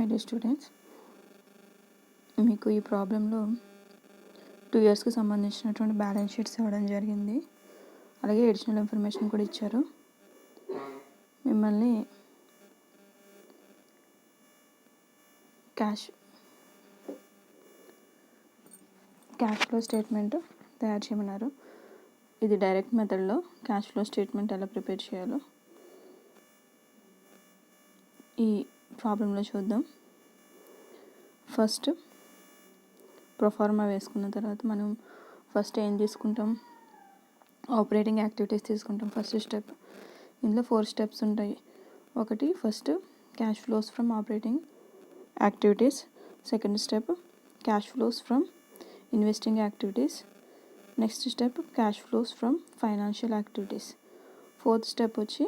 My dear students, మీకు ఈ ప్రాబ్లంలో 2 ఇయర్స్కి సంబంధించినటువంటి బ్యాలెన్స్ షీట్స్ ఇవ్వడం జరిగింది. అలాగే అడిషనల్ ఇన్ఫర్మేషన్ కూడా ఇచ్చారు. మిమ్మల్ని క్యాష్ ఫ్లో స్టేట్మెంట్ తయారు చేయమన్నారు. ఇది డైరెక్ట్ మెథడ్లో క్యాష్ ఫ్లో స్టేట్మెంట్ ఎలా ప్రిపేర్ చేయాలో ఈ ప్రాబ్లంలో చూద్దాం. ఫస్ట్ ప్రొఫార్మా వేసుకున్న తర్వాత మనం ఫస్ట్ ఏం తీసుకుంటాం, ఆపరేటింగ్ యాక్టివిటీస్ తీసుకుంటాం. ఫస్ట్ స్టెప్, ఇందులో 4 స్టెప్స్ ఉంటాయి. ఒకటి first cash flows from operating activities. Second step cash flows from investing activities. Next step cash flows from financial activities. Fourth step వచ్చి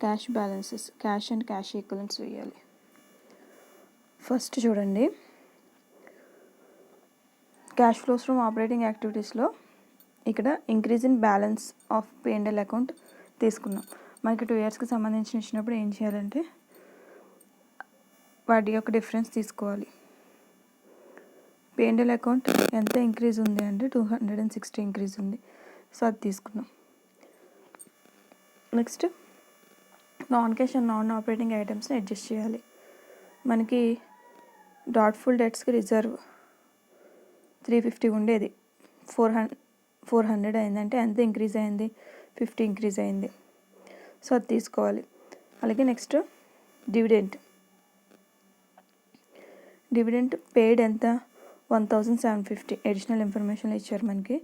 cash balances, cash and cash equivalents వేయాలి. First చూడండి, cash flows from operating యాక్టివిటీస్లో ఇక్కడ increase in balance of P&L account తీసుకున్నాం. మనకి 2 ఇయర్స్కి సంబంధించి ఇచ్చినప్పుడు ఏం చేయాలంటే వాటి యొక్క డిఫరెన్స్ తీసుకోవాలి. P&L అకౌంట్ ఎంత ఇంక్రీజ్ ఉంది అంటే 260 ఇంక్రీజ్ ఉంది. సో అది తీసుకున్నాం. Next non cash and non operating ఐటమ్స్ని అడ్జస్ట్ చేయాలి. మనకి డాట్ఫుల్ డెట్స్కి రిజర్వ్ 350 ఉండేది, 400 అయిందంటే ఎంత ఇంక్రీజ్ అయింది, 50 ఇంక్రీజ్ అయింది. సో అది తీసుకోవాలి. అలాగే నెక్స్ట్ డివిడెంట్ పేడ్ ఎంత, 1750 అడిషనల్ ఇన్ఫర్మేషన్ ఇచ్చారు మనకి.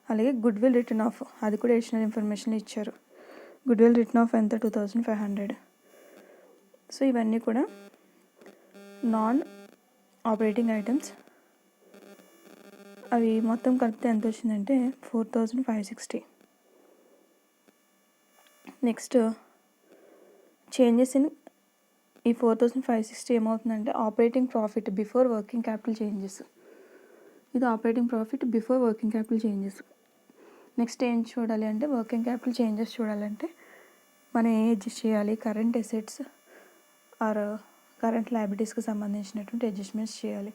అలాగే గుడ్ విల్ రిటర్న్ ఆఫ్, అది కూడా అడిషనల్ ఇన్ఫర్మేషన్ ఇచ్చారు. గుడ్ విల్ రిటర్న్ ఆఫ్ ఎంత, 2500. సో ఇవన్నీ కూడా నాన్ ఆపరేటింగ్ ఐటమ్స్. అవి మొత్తం కలిపితే ఎంత వచ్చిందంటే 4560. నెక్స్ట్ చేంజెస్ ఇన్ ఈ 4560 ఏమవుతుందంటే operating profit before working capital changes. ఇది operating profit before working capital changes. Next ఏం చూడాలి అంటే వర్కింగ్ క్యాపిటల్ చేంజెస్ చూడాలంటే మనం ఏం అడ్జస్ట్ చేయాలి, కరెంట్ అసెట్స్ ఆర్ కరెంట్ లయబిలిటీస్కి సంబంధించినటువంటి అడ్జస్ట్మెంట్స్ చేయాలి.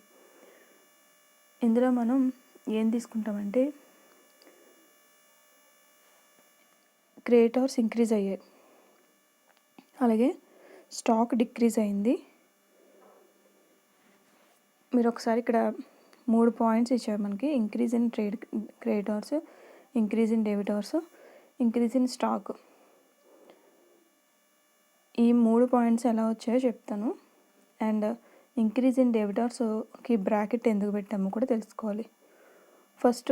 ఇందులో మనం ఏం తీసుకుంటామంటే క్రెడిటార్స్ ఇంక్రీజ్ అయ్యాయి, అలాగే స్టాక్ డిక్రీజ్ అయింది. మీరు ఒకసారి ఇక్కడ 3 పాయింట్స్ ఇచ్చారు మనకి, increase in creditors, increase in debtors, increase in stock. ఈ 3 పాయింట్స్ ఎలా వచ్చాయో చెప్తాను. అండ్ ఇంక్రీజ్ ఇన్ డెబిటార్స్కి బ్రాకెట్ ఎందుకు పెట్టామో కూడా తెలుసుకోవాలి. ఫస్ట్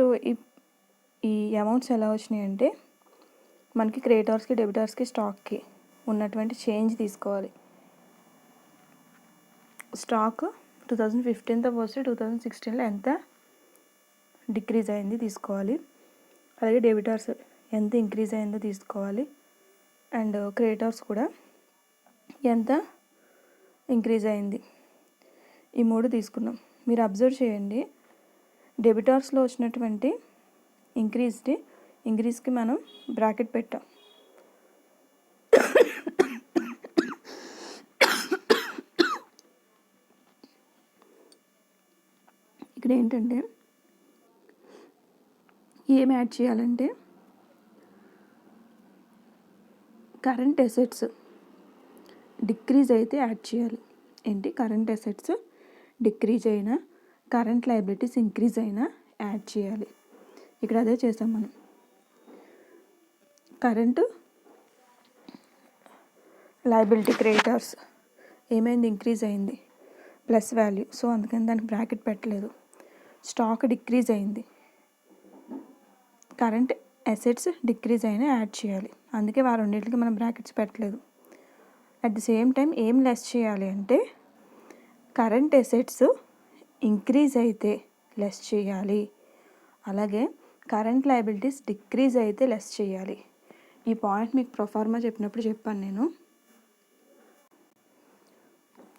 ఈ అమౌంట్స్ ఎలా వచ్చినాయి అంటే మనకి క్రెడిటార్స్కి, డెబిటార్స్కి, స్టాక్కి ఉన్నటువంటి చేంజ్ తీసుకోవాలి. స్టాక్ 2015తో పోస్తే 2016లో ఎంత డిక్రీజ్ అయింది తీసుకోవాలి. అలాగే డెబిటార్స్ ఎంత ఇంక్రీజ్ అయిందో తీసుకోవాలి. అండ్ క్రెడిటార్స్ కూడా ఎంత ఇంక్రీజ్ అయింది. ఈ 3 తీసుకున్నాం. మీరు అబ్జర్వ్ చేయండి, డెబిటార్స్లో వచ్చినటువంటి ఇంక్రీజ్కి మనం బ్రాకెట్ పెట్టాం. ఇక్కడ ఏంటంటే ఏం యాడ్ చేయాలంటే కరెంట్ అసెట్స్ డిక్రీజ్ అయితే యాడ్ చేయాలి. ఏంటి, కరెంట్ అసెట్స్ డిక్రీజ్ అయినా, కరెంట్ లయబిలిటీస్ ఇంక్రీజ్ అయినా యాడ్ చేయాలి. ఇక్కడ అదే చేసాం మనం. కరెంట్ లయబిలిటీ క్రెడిటార్స్ ఏమైంది, ఇంక్రీజ్ అయింది, ప్లస్ వాల్యూ. సో అందుకని దానికి బ్రాకెట్ పెట్టలేదు. స్టాక్ డిక్రీజ్ అయింది, కరెంట్ అసెట్స్ డిక్రీజ్ అయినా యాడ్ చేయాలి. అందుకే ఆ రెండింటికి మనం బ్రాకెట్స్ పెట్టలేదు. అట్ ది సేమ్ టైం ఏం లెస్ చేయాలి అంటే కరెంట్ అసెట్స్ ఇంక్రీజ్ అయితే లెస్ చేయాలి, అలాగే కరెంట్ లయబిలిటీస్ డిక్రీజ్ అయితే లెస్ చేయాలి. ఈ పాయింట్ మీకు ప్రొఫార్మా చెప్పినప్పుడు చెప్పాను నేను.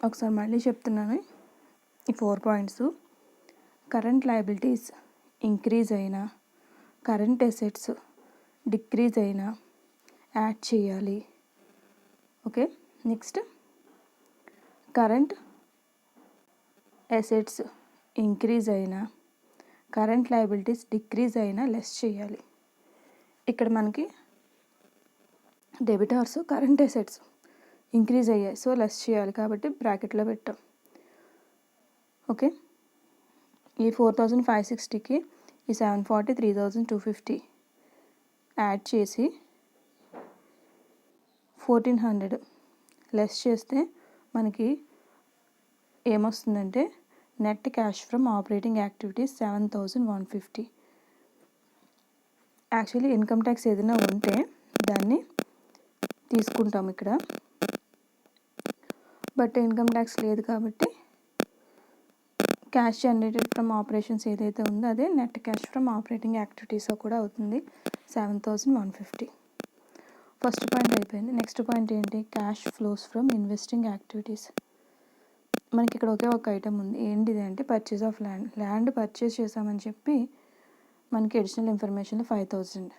ఒకసారి మళ్ళీ చెప్తున్నాను. ఈ 4 పాయింట్స్ కరెంట్ లయబిలిటీస్ ఇంక్రీజ్ అయినా, కరెంట్ అసెట్స్ డిక్రీజ్ అయినా యాడ్ చేయాలి. Okay, next current assets increase అయినా కరెంట్ లయబిలిటీస్ డిక్రీజ్ అయినా లెస్ చేయాలి. ఇక్కడ మనకి డెబిటార్స్ కరెంట్ అసెట్స్ ఇంక్రీజ్ అయ్యాయి, సో లెస్ చేయాలి కాబట్టి బ్రాకెట్లో పెట్టాం. ఓకే, ఈ 4560కి ఈ 740 3250 యాడ్ చేసి 1400 లెస్ చేస్తే మనకి ఏమొస్తుందంటే net cash from operating activities 7150. Actually income tax ఏదైనా ఉంటే దాన్ని తీసుకుంటాం ఇక్కడ, బట్ ఇన్కమ్ ట్యాక్స్ లేదు కాబట్టి క్యాష్ జనరేటెడ్ ఫ్రమ్ ఆపరేషన్స్ ఏదైతే ఉందో అదే net cash from operating activities కూడా అవుతుంది 7150. ఫస్ట్ పాయింట్ అయిపోయింది. నెక్స్ట్ పాయింట్ ఏంటి? Cash flows from investing activities. మనకి ఇక్కడ ఒకే ఒక ఐటమ్ ఉంది. ఏంటిది అంటే పర్చేజ్ ఆఫ్ ల్యాండ్ పర్చేజ్ చేసామని చెప్పి మనకి అడిషనల్ ఇన్ఫర్మేషన్లో 5000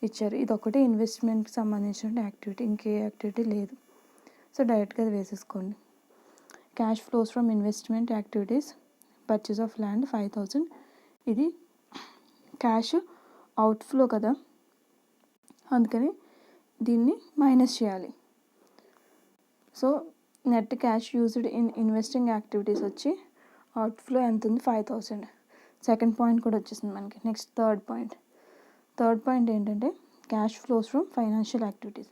ఇచ్చారు. ఇది ఒకటే ఇన్వెస్ట్మెంట్కి సంబంధించిన యాక్టివిటీ, ఇంకే యాక్టివిటీ లేదు. సో డైరెక్ట్గా అది వేసేసుకోండి. Cash flows from investment activities purchase of land 5000. ఇది క్యాష్ అవుట్ఫ్లో కదా, అందుకని దీన్ని మైనస్ చేయాలి. So net cash used in investing activities వచ్చి అవుట్ఫ్లో ఎంత ఉంది? 5000. సెకండ్ పాయింట్ కూడా వచ్చేసింది మనకి. నెక్స్ట్ థర్డ్ పాయింట్ ఏంటంటే cash flows from financial activities.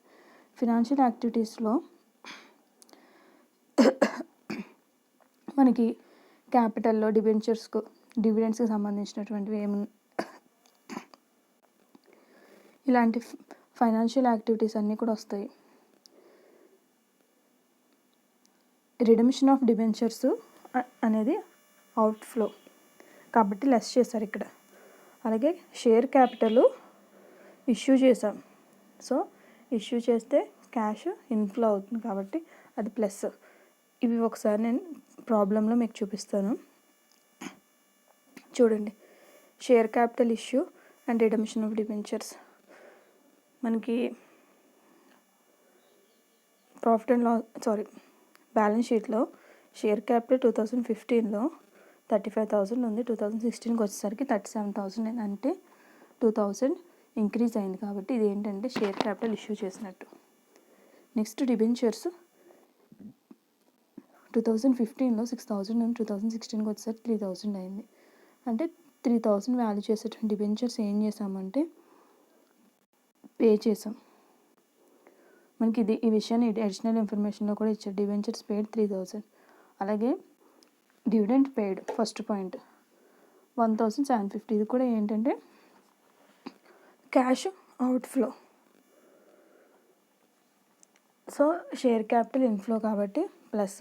Financial యాక్టివిటీస్లో మనకి క్యాపిటల్లో డివిడెండ్స్కి సంబంధించినటువంటివి ఇలాంటి ఫైనాన్షియల్ యాక్టివిటీస్ అన్నీ కూడా వస్తాయి. రిడెంప్షన్ ఆఫ్ డిబెంచర్స్ అనేది అవుట్ఫ్లో కాబట్టి లెస్ చేశారు ఇక్కడ. అలాగే షేర్ క్యాపిటల్ ఇష్యూ చేసాం, సో ఇష్యూ చేస్తే క్యాష్ ఇన్ఫ్లో అవుతుంది కాబట్టి అది ప్లస్. ఇవి ఒకసారి నేను ప్రాబ్లంలో మీకు చూపిస్తాను, చూడండి. Share capital issue and redemption of debentures. మనకి బ్యాలెన్స్ షీట్లో షేర్ క్యాపిటల్ 2015లో 35,000 ఉంది, 2016కి వచ్చేసరికి 37,000 అంటే 2000 ఇంక్రీజ్ అయింది కాబట్టి ఇది ఏంటంటే షేర్ క్యాపిటల్ ఇష్యూ చేసినట్టు. నెక్స్ట్ డిబెంచర్స్ 2015లో 6,000 ఉంది, 2016కి వచ్చేసరికి 3,000 అయింది. అంటే 3,000 వాల్యూ చేసేటువంటి డిబెంచర్స్ ఏం చేసామంటే పే చేసాం. మనకి ఈ విషయాన్ని అడిషనల్ ఇన్ఫర్మేషన్లో కూడా ఇచ్చారు. Debentures paid 3,000. అలాగే డివిడెండ్ పెయిడ్ ఫస్ట్ పాయింట్ 1,750. ఇది కూడా ఏంటంటే cash outflow. So share capital inflow కాబట్టి ప్లస్,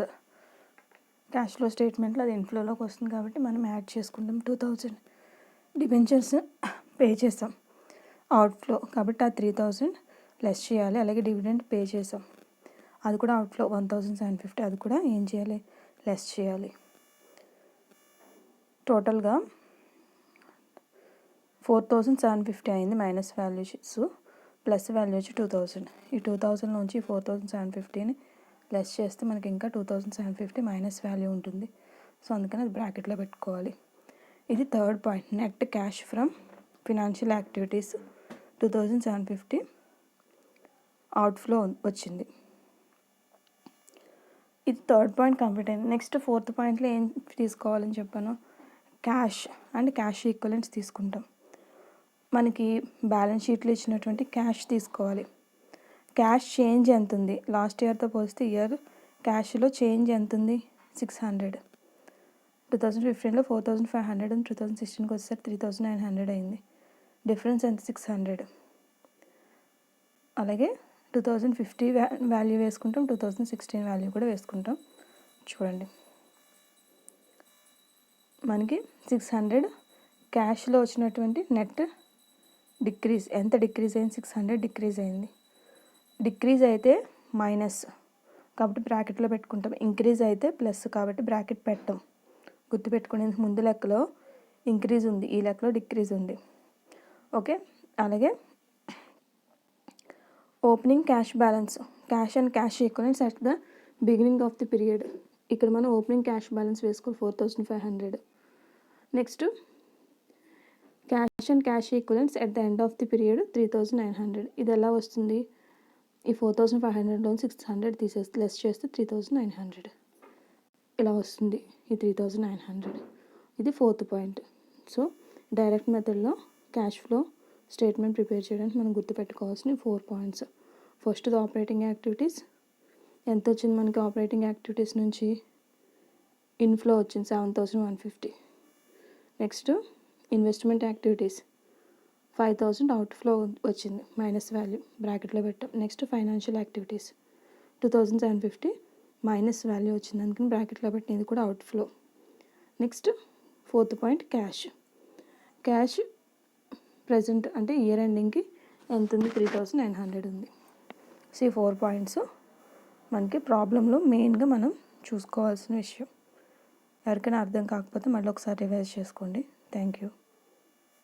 క్యాష్ ఫ్లో స్టేట్మెంట్లో అది ఇన్ఫ్లోలోకి వస్తుంది కాబట్టి మనం యాడ్ చేసుకుంటాం. 2,000 డిబెంచర్స్ పే చేసాం అవుట్ఫ్లో కాబట్టి ఆ 3,000 లెస్ చేయాలి. అలాగే డివిడెండ్ పే చేసాం, అది కూడా అవుట్ఫ్లో 1,750, అది కూడా ఏం చేయాలి? లెస్ చేయాలి. టోటల్గా 4,750 అయింది మైనస్ వాల్యూస్, ప్లస్ వాల్యూ వచ్చి 2,000. ఈ 2,000 నుంచి 4,750ని లెస్ చేస్తే మనకి ఇంకా 2,750 మైనస్ వాల్యూ ఉంటుంది. సో అందుకని అది బ్రాకెట్లో పెట్టుకోవాలి. ఇది third point. Net cash from financial activities 2,750 outflow వచ్చింది. ఇది థర్డ్ పాయింట్ కంప్లీట్ అయింది. నెక్స్ట్ ఫోర్త్ పాయింట్లో ఏం తీసుకోవాలని చెప్పాను? క్యాష్ అండ్ క్యాష్ ఈక్వలెంట్స్ తీసుకుంటాం. మనకి బ్యాలెన్స్ షీట్లో ఇచ్చినటువంటి క్యాష్ తీసుకోవాలి. క్యాష్ చేంజ్ ఎంత ఉంది? లాస్ట్ ఇయర్తో పోలిస్తే ఇయర్ క్యాష్లో చేంజ్ ఎంత ఉంది? 600. 2015లో 4,500 ఉంది, 2016కి వచ్చేసరికి 3,900 అయింది. డిఫరెన్స్ ఎంత? 600. అలాగే 2050 వాల్యూ వేసుకుంటాం, 2016 వాల్యూ కూడా వేసుకుంటాం. చూడండి మనకి 600 క్యాష్లో వచ్చినటువంటి నెట్ డిక్రీజ్ ఎంత? డిక్రీజ్ అయింది 600 డిక్రీజ్ అయింది. డిక్రీజ్ అయితే మైనస్ కాబట్టి బ్రాకెట్లో పెట్టుకుంటాం, ఇంక్రీజ్ అయితే ప్లస్ కాబట్టి బ్రాకెట్ పెట్టాం. గుర్తుపెట్టుకునే ముందు లెక్కలో ఇంక్రీజ్ ఉంది, ఈ లెక్కలో డిక్రీజ్ ఉంది. ఓకే, అలాగే opening cash balance, cash and cash equivalents at the beginning of the period. ఇక్కడ మనం ఓపెనింగ్ క్యాష్ బ్యాలెన్స్ వేసుకోవాలి 4500. Next cash and cash equivalents at the end of the period 3900. ఇది ఎలా వస్తుంది? ఈ 4500లో 600 తీసేస్తే లెస్ చేస్తే 3900 ఇలా వస్తుంది. ఈ 3900 ఇది 4th పాయింట్. సో డైరెక్ట్ మెథడ్లో క్యాష్ ఫ్లో స్టేట్మెంట్ ప్రిపేర్ చేయడానికి మనం గుర్తుపెట్టుకోవాల్సిన 4 పాయింట్స్. ఫస్ట్ది ఆపరేటింగ్ యాక్టివిటీస్. ఎంత వచ్చింది మనకి ఆపరేటింగ్ యాక్టివిటీస్ నుంచి? ఇన్ఫ్లో వచ్చింది 7150. నెక్స్ట్ ఇన్వెస్ట్మెంట్ యాక్టివిటీస్ 5000 అవుట్ఫ్లో వచ్చింది, మైనస్ వాల్యూ బ్రాకెట్లో పెట్టాం. Next financial activities 2750 minus value వచ్చింది, అందుకని బ్రాకెట్లో పెట్టింది, ఇది కూడా outflow. Next 4th point cash present అంటే ఇయర్ ఎండింగ్కి ఎంత ఉంది? 3900 ఉంది. సో ఈ 4 పాయింట్స్ మనకి ప్రాబ్లంలో మెయిన్గా మనం చూసుకోవాల్సిన విషయం. ఎవరికైనా అర్థం కాకపోతే మళ్ళీ ఒకసారి రివైజ్ చేసుకోండి. Thank you.